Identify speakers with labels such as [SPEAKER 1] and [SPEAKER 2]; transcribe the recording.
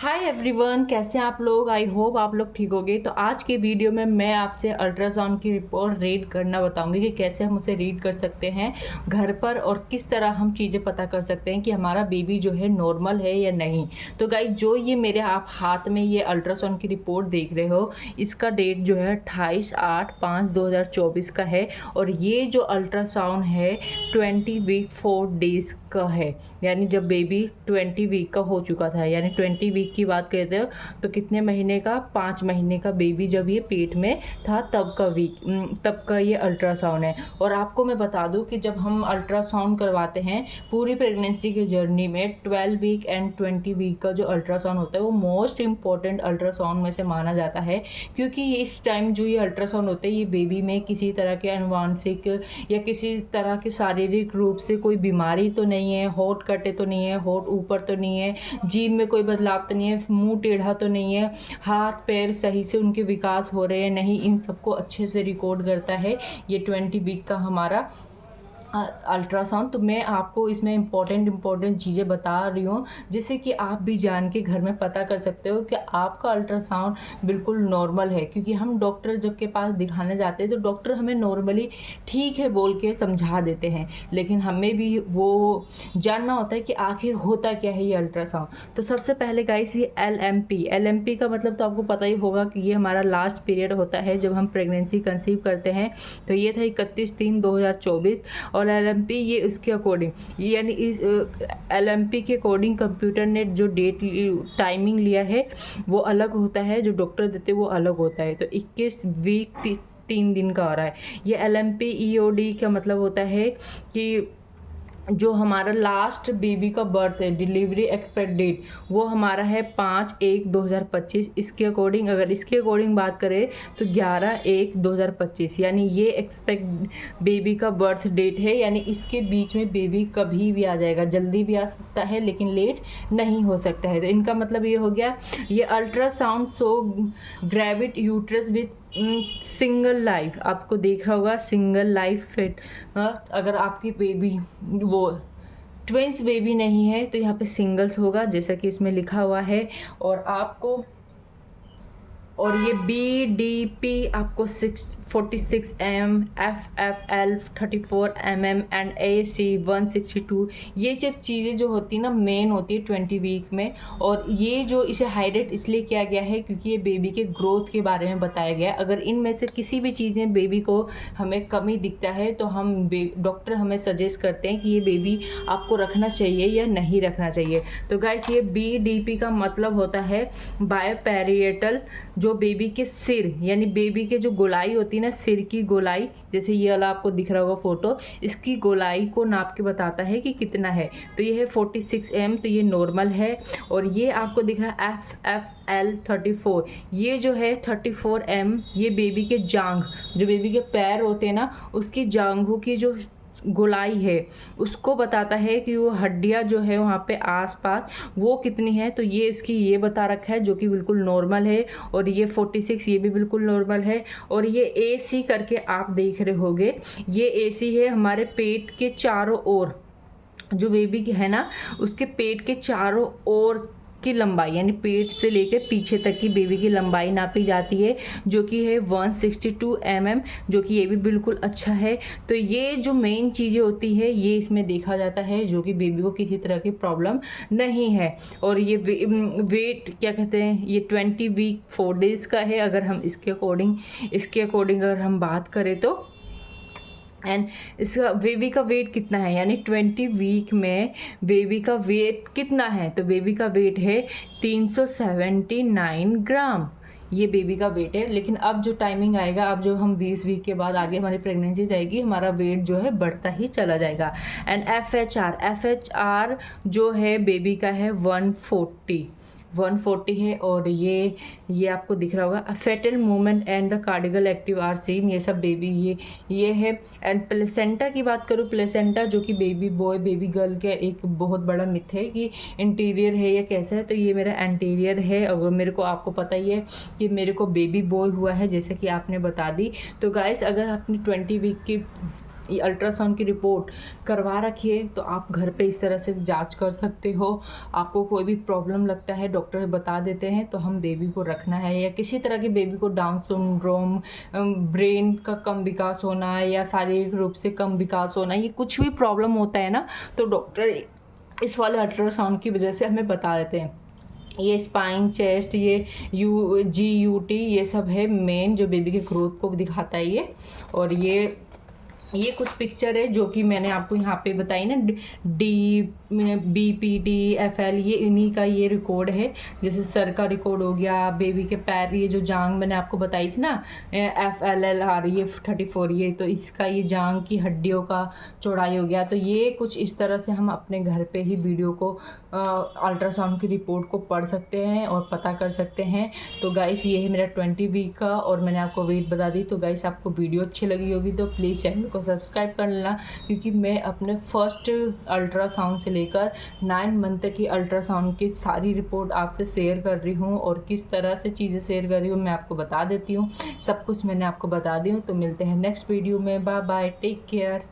[SPEAKER 1] Hi everyone, कैसे हैं आप लोग। आई होप आप लोग ठीक होंगे। तो आज के वीडियो में मैं आपसे अल्ट्रासाउंड की रिपोर्ट रीड करना बताऊंगी कि कैसे हम उसे रीड कर सकते हैं घर पर और किस तरह हम चीज़ें पता कर सकते हैं कि हमारा बेबी जो है नॉर्मल है या नहीं। तो गाइस, जो ये मेरे आप हाथ में ये अल्ट्रासाउंड की रिपोर्ट देख रहे हो, इसका डेट जो है 28/8/2024 का है। और ये जो अल्ट्रासाउंड है 20 वीक 4 डेज़ का है, यानी जब बेबी 20 वीक का हो चुका था। यानी 20 वीक की बात करते हो तो कितने महीने का, 5 महीने का बेबी जब ये पेट में था तब का ये अल्ट्रासाउंड है। और आपको मैं बता दूं कि जब हम अल्ट्रासाउंड करवाते हैं पूरी प्रेगनेंसी के जर्नी में 12 वीक एंड 20 वीक का जो अल्ट्रासाउंड होता है वो मोस्ट इंपॉर्टेंट अल्ट्रासाउंड में से माना जाता है, क्योंकि इस टाइम जो ये अल्ट्रासाउंड होता है ये बेबी में किसी तरह के अनुवांशिक या किसी तरह के शारीरिक रूप से कोई बीमारी तो नहीं है, होंठ कटे तो नहीं है, होंठ ऊपर तो नहीं है, जीभ में कोई बदलाव तो नहीं है, मुंह टेढ़ा तो नहीं है, हाथ पैर सही से उनके विकास हो रहे हैं नहीं, इन सबको अच्छे से रिकॉर्ड करता है ये 20 वीक का हमारा अल्ट्रासाउंड। तो मैं आपको इसमें इम्पॉर्टेंट चीज़ें बता रही हूँ जिससे कि आप भी जान के घर में पता कर सकते हो कि आपका अल्ट्रासाउंड बिल्कुल नॉर्मल है। क्योंकि हम डॉक्टर जब के पास दिखाने जाते हैं तो डॉक्टर हमें नॉर्मली ठीक है बोल के समझा देते हैं, लेकिन हमें भी वो जानना होता है कि आखिर होता क्या है ये अल्ट्रासाउंड। तो सबसे पहले गाइस, ये LMP का मतलब तो आपको पता ही होगा कि ये हमारा लास्ट पीरियड होता है जब हम प्रेगनेंसी कंसीव करते हैं। तो ये था 31/3/2024। और LMP ये इसके अकॉर्डिंग, यानी इस LMP के अकॉर्डिंग कंप्यूटर ने जो डेट टाइमिंग लिया है वो अलग होता है, जो डॉक्टर देते हैं वो अलग होता है। तो 21 वीक 3 दिन का आ रहा है। ये LMP EOD का मतलब होता है कि जो हमारा लास्ट बेबी का बर्थ है, डिलीवरी एक्सपेक्ट डेट, वो हमारा है 5/1/2025। इसके अकॉर्डिंग, अगर इसके अकॉर्डिंग बात करें तो 11/1/2025, यानी ये एक्सपेक्ट बेबी का बर्थ डेट है। यानी इसके बीच में बेबी कभी भी आ जाएगा, जल्दी भी आ सकता है लेकिन लेट नहीं हो सकता है। तो इनका मतलब ये हो गया, ये ultrasound so gravid uterus with single life, आपको देख रहा होगा सिंगल लाइफ फिट। अगर आपकी बेबी वो ट्विंस बेबी नहीं है तो यहाँ पे सिंगल्स होगा जैसा कि इसमें लिखा हुआ है। और आपको, और ये BDP आपको 46 mm, FFL 34 mm and AC 162, ये सब चीज़ें जो होती है ना मेन होती है 20 वीक में। और ये जो इसे हाईलाइट इसलिए किया गया है क्योंकि ये बेबी के ग्रोथ के बारे में बताया गया है। अगर इनमें से किसी भी चीज़ में बेबी को हमें कमी दिखता है तो हम डॉक्टर हमें सजेस्ट करते हैं कि ये बेबी आपको रखना चाहिए या नहीं रखना चाहिए। तो गाइस, ये BDP का मतलब होता है बायोपैरिएटल, जो बेबी के सिर, यानी बेबी के जो गोलाई होती है ना, सिर की गोलाई, जैसे ये वाला आपको दिख रहा होगा फोटो, इसकी गोलाई को नाप के बताता है कि कितना है। तो ये है 46 mm, तो ये नॉर्मल है। और ये आपको दिख रहा है FFL 34, ये जो है 34 mm, ये बेबी के जांघ, जो बेबी के पैर होते हैं ना, उसकी जांघों की जो गोलाई है उसको बताता है कि वो हड्डियां जो है वहाँ पे आसपास वो कितनी है। तो ये इसकी ये बता रखा है जो कि बिल्कुल नॉर्मल है। और ये 46 ये भी बिल्कुल नॉर्मल है। और ये AC करके आप देख रहे होगे, ये AC है हमारे पेट के चारों ओर, जो बेबी है ना उसके पेट के चारों ओर की लंबाई, यानी पेट से लेकर पीछे तक की बेबी की लंबाई नापी जाती है, जो कि है 162 mm, जो कि ये भी बिल्कुल अच्छा है। तो ये जो मेन चीज़ें होती है ये इसमें देखा जाता है, जो कि बेबी को किसी तरह की प्रॉब्लम नहीं है। और ये वेट क्या कहते हैं, ये 20 वीक 4 डेज़ का है। अगर हम इसके अकॉर्डिंग अगर हम बात करें तो, एंड इसका बेबी का वेट कितना है, यानी 20 वीक में बेबी का वेट कितना है। तो बेबी का वेट है 379 ग्राम, ये बेबी का वेट है। लेकिन अब जो टाइमिंग आएगा, अब जो हम 20 वीक के बाद आगे हमारी प्रेगनेंसी जाएगी, हमारा वेट जो है बढ़ता ही चला जाएगा। एंड FHR जो है बेबी का है 140 है। और ये आपको दिख रहा होगा, foetal movement and the cardial active are seen, ये सब बेबी ये है। एंड प्लेसेंटा की बात करूँ, प्लेसेंटा जो कि बेबी बॉय बेबी गर्ल का एक बहुत बड़ा मिथ है कि इंटीरियर है या कैसा है, तो ये मेरा एंटीरियर है। और मेरे को आपको पता ही है ये मेरे को बेबी बॉय हुआ है जैसे कि आपने बता दी। तो गाइस अगर आपने 20 वीक की ये अल्ट्रासाउंड की रिपोर्ट करवा रखी है तो आप घर पे इस तरह से जांच कर सकते हो। आपको कोई भी प्रॉब्लम लगता है डॉक्टर बता देते हैं तो हम बेबी को रखना है, या किसी तरह के बेबी को डाउन सिंड्रोम, ब्रेन का कम विकास होना या शारीरिक रूप से कम विकास होना, ये कुछ भी प्रॉब्लम होता है ना तो डॉक्टर इस वाले अल्ट्रासाउंड की वजह से हमें बता देते हैं। ये स्पाइन, चेस्ट, ये GUT ये सब है मेन जो बेबी के ग्रोथ को दिखाता है ये। और ये कुछ पिक्चर है जो कि मैंने आपको यहाँ पे बताई ना, BPD FL, ये इन्हीं का ये रिकॉर्ड है। जैसे सर का रिकॉर्ड हो गया, बेबी के पैर, ये जो जांग मैंने आपको बताई थी ना FLLR ये 34, ये तो इसका ये जांग की हड्डियों का चौड़ाई हो गया। तो ये कुछ इस तरह से हम अपने घर पे ही वीडियो को अल्ट्रासाउंड की रिपोर्ट को पढ़ सकते हैं और पता कर सकते हैं। तो गाइस ये है मेरा 20 वीक का और मैंने आपको वेट बता दी। तो गाइस आपको वीडियो अच्छी लगी होगी तो प्लीज़ चैनल को सब्सक्राइब कर लेना, क्योंकि मैं अपने फर्स्ट अल्ट्रासाउंड से लेकर 9 मंथ तक की अल्ट्रासाउंड की सारी रिपोर्ट आपसे शेयर कर रही हूँ और किस तरह से चीज़ें शेयर कर रही हूँ मैं आपको बता देती हूँ। सब कुछ मैंने आपको बता दी हूँ। तो मिलते हैं नेक्स्ट वीडियो में। Bye bye, take care.